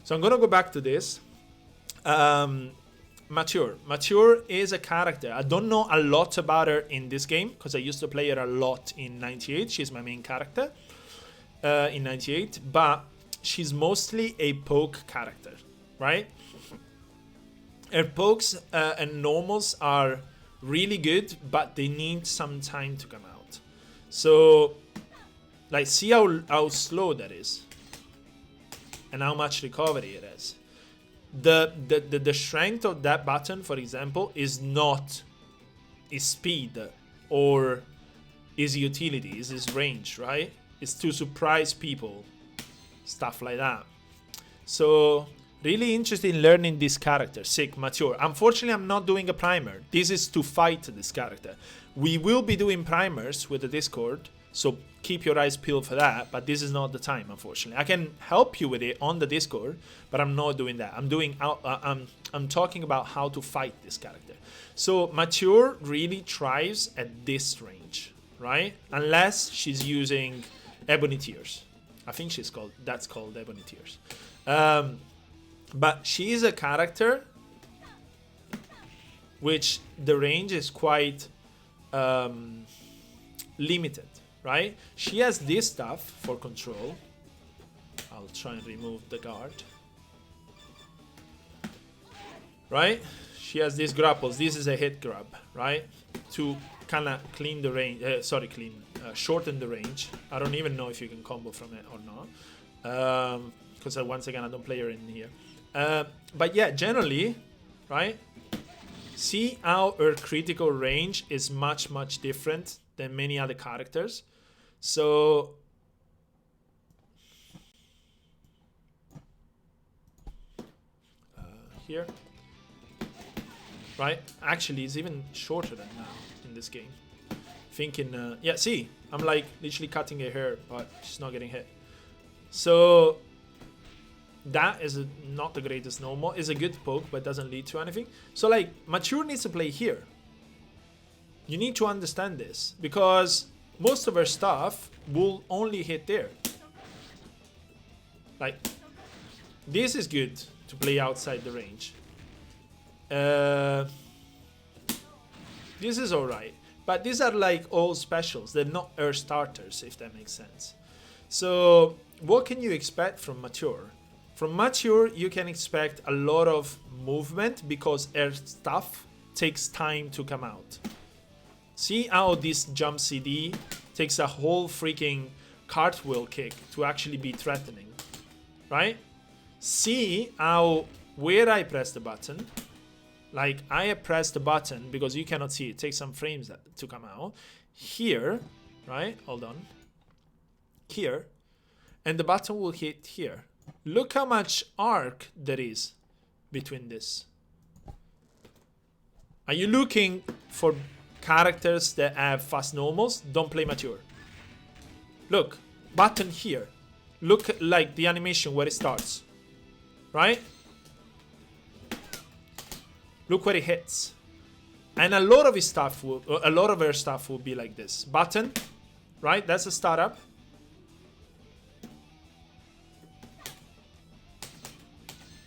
So I'm gonna go back to this. Mature. Mature is a character. I don't know a lot about her in this game because I used to play her a lot in 98. She's my main character in 98, but she's mostly a poke character, right? Her pokes and normals are really good, but they need some time to come out. So, like, see how slow that is, and how much recovery it has. The strength of that button, for example, is not his speed or his utility, is his range, right? It's to surprise people, stuff like that. So really interested in learning this character. Sick, mature. Unfortunately, I'm not doing a primer. This is to fight this character. We will be doing primers with the Discord, so keep your eyes peeled for that, but this is not the time, unfortunately. I can help you with it on the Discord, but I'm not doing that. I'm talking about how to fight this character. So mature really thrives at this range, right? Unless she's using Ebony Tears. I think that's called Ebony Tears. But she is a character which the range is quite limited, right? She has this stuff for control. I'll try and remove the guard. Right? She has these grapples. This is a hit grab, right? To kind of clean the range. Shorten the range. I don't even know if you can combo from it or not. Because once again, I don't play her in here. But yeah, generally, right? See how her critical range is much, much different than many other characters. So here, right? Actually, it's even shorter than now in this game. Thinking, yeah, see, I'm like literally cutting her hair, but she's not getting hit. So that is not the greatest normal. It's a good poke, but doesn't lead to anything. So like, mature needs to play here. You need to understand this, because most of her stuff will only hit there. Like, this is good to play outside the range. This is alright. But these are like all specials. They're not her starters, if that makes sense. So what can you expect from mature? From mature, you can expect a lot of movement because her stuff takes time to come out. See how this jump CD takes a whole freaking cartwheel kick to actually be threatening, right? See how where I press the button, like I press the button because you cannot see it takes some frames to come out. Here, right? Hold on. Here, and the button will hit here. Look how much arc there is between this. Are you looking for characters that have fast normals? Don't play mature. Look, button here. Look like the animation where it starts, right? Look where it hits. And a lot of his stuff will, a lot of her stuff will be like this. Button, right? That's a startup.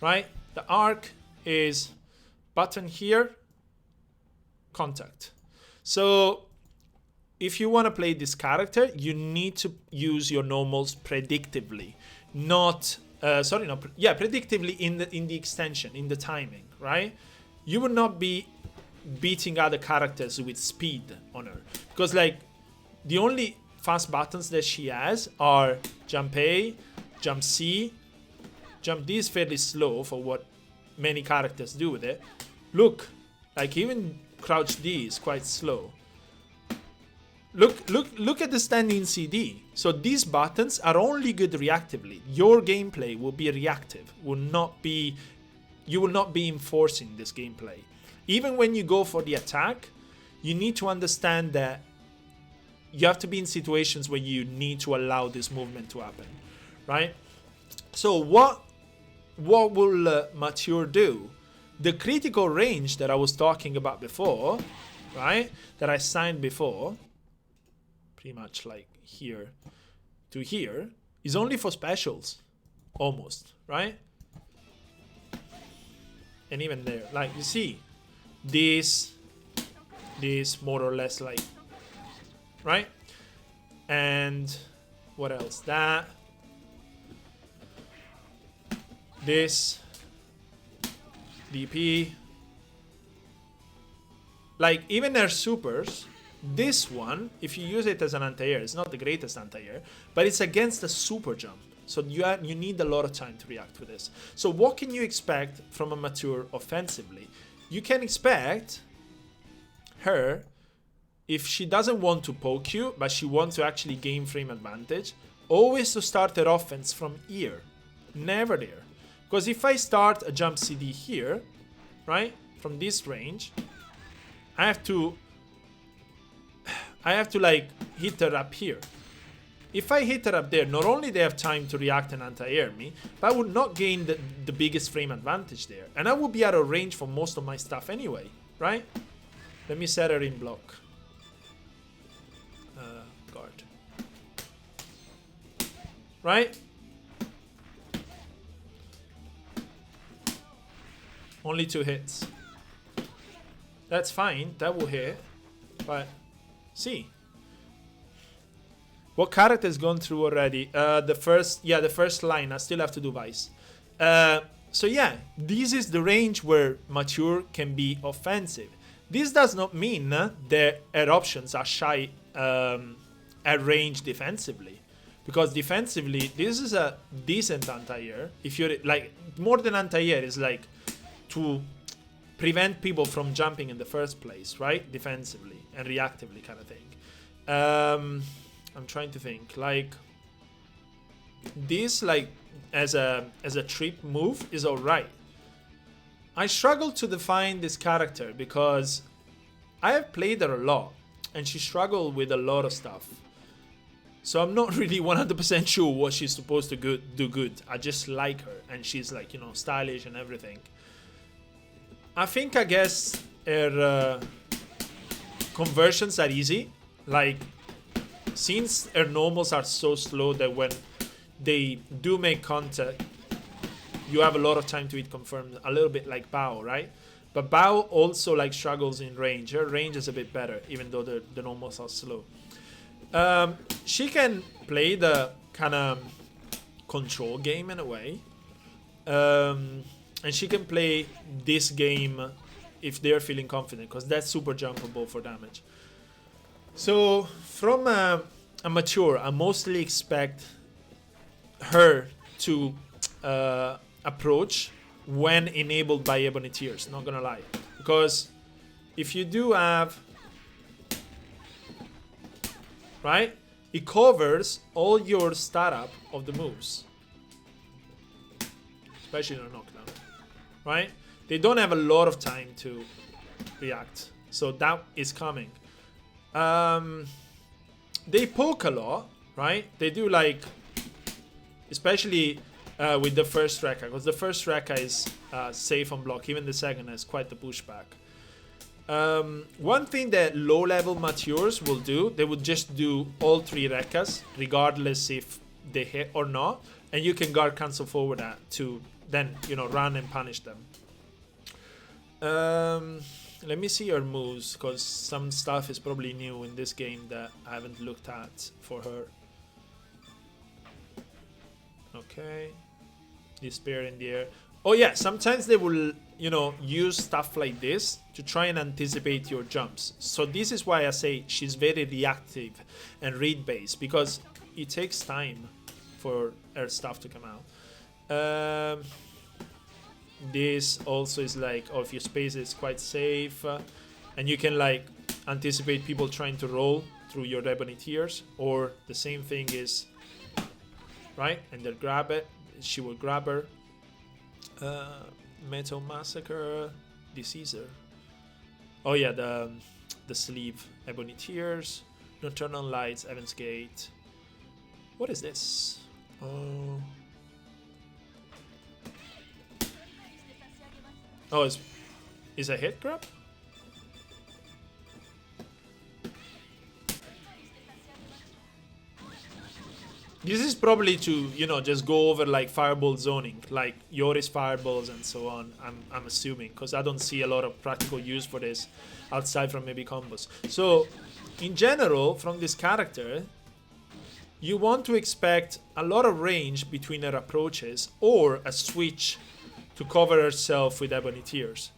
Right? The arc is button here, contact. So if you want to play this character, you need to use your normals predictively, predictively in the extension, in the timing, right? You will not be beating other characters with speed on her, because like the only fast buttons that she has are jump A, jump C, jump D is fairly slow for what many characters do with it. Look, like even crouch D is quite slow. Look at the standing CD. So these buttons are only good reactively. Your gameplay will be reactive. You will not be enforcing this gameplay. Even when you go for the attack, you need to understand that you have to be in situations where you need to allow this movement to happen, right? So what will mature do? The critical range that I was talking about before, right? That I signed before, pretty much like here to here, is only for specials, almost, right? and even there. Like, you see, this more or less, like, right? And what else? That, this, DP. Like, even their supers, this one, if you use it as an anti-air, it's not the greatest anti-air, but it's against the super jump. So you need a lot of time to react to this. So what can you expect from a mature offensively? You can expect her, if she doesn't want to poke you, but she wants to actually gain frame advantage, always to start her offense from here, never there. Because if I start a jump CD here, right, from this range, I have to like hit her up here. If I hit her up there, not only they have time to react and anti-air me, but I would not gain the biggest frame advantage there. And I would be out of range for most of my stuff anyway, right? Let me set her in block. Guard. Right? Only 2 hits. That's fine, that will hit. But, see. What character has gone through already? The first line. I still have to do Vice. So yeah, this is the range where mature can be offensive. This does not mean that her options are shy at range defensively. Because defensively, this is a decent anti-air. If you're like, more than anti-air is like to prevent people from jumping in the first place, right? Defensively and reactively kind of thing. I'm trying to think. Like, this, like, as a trip move is alright. I struggle to define this character because I have played her a lot and she struggled with a lot of stuff. So I'm not really 100% sure what she's supposed to do good. I just like her and she's, like, you know, stylish and everything. I guess her conversions are easy. Like, since her normals are so slow that when they do make contact, you have a lot of time to hit confirm, a little bit like Bao, right? But Bao also, like, struggles in range. Her range is a bit better, even though the normals are slow. She can play the kind of control game in a way. And she can play this game if they're feeling confident, because that's super jumpable for damage. So from a mature, I mostly expect her to approach when enabled by Ebony Tears, not gonna lie. Because if you do have, right, it covers all your startup of the moves, especially in a knockdown, right? They don't have a lot of time to react, so that is coming. They poke a lot, right? They do, like, especially with the first Rekka, because the first Rekka is safe on block. Even the second has quite the pushback. One thing that low-level matures will do, they would just do all 3 Rekkas, regardless if they hit or not, and you can guard cancel forward that to then, you know, run and punish them. Let me see her moves, because some stuff is probably new in this game that I haven't looked at for her. Okay. Despair in the air. Oh yeah, sometimes they will, you know, use stuff like this to try and anticipate your jumps. So this is why I say she's very reactive and read-based, because it takes time for her stuff to come out. This also is like, oh, if your space is quite safe, and you can, like, anticipate people trying to roll through your Ebony Tears, or the same thing is, right, and they'll grab it, she will grab her. Metal Massacre, Deceiver. Oh yeah, the sleeve, Ebony Tears, Nocturnal Lights, Evans Gate. What is this? Oh. Oh, is a hit grab? This is probably to, you know, just go over like fireball zoning, like Yori's fireballs and so on. I'm assuming, because I don't see a lot of practical use for this outside from maybe combos. So, in general, from this character, you want to expect a lot of range between her approaches or a switch to cover herself with Ebony Tears.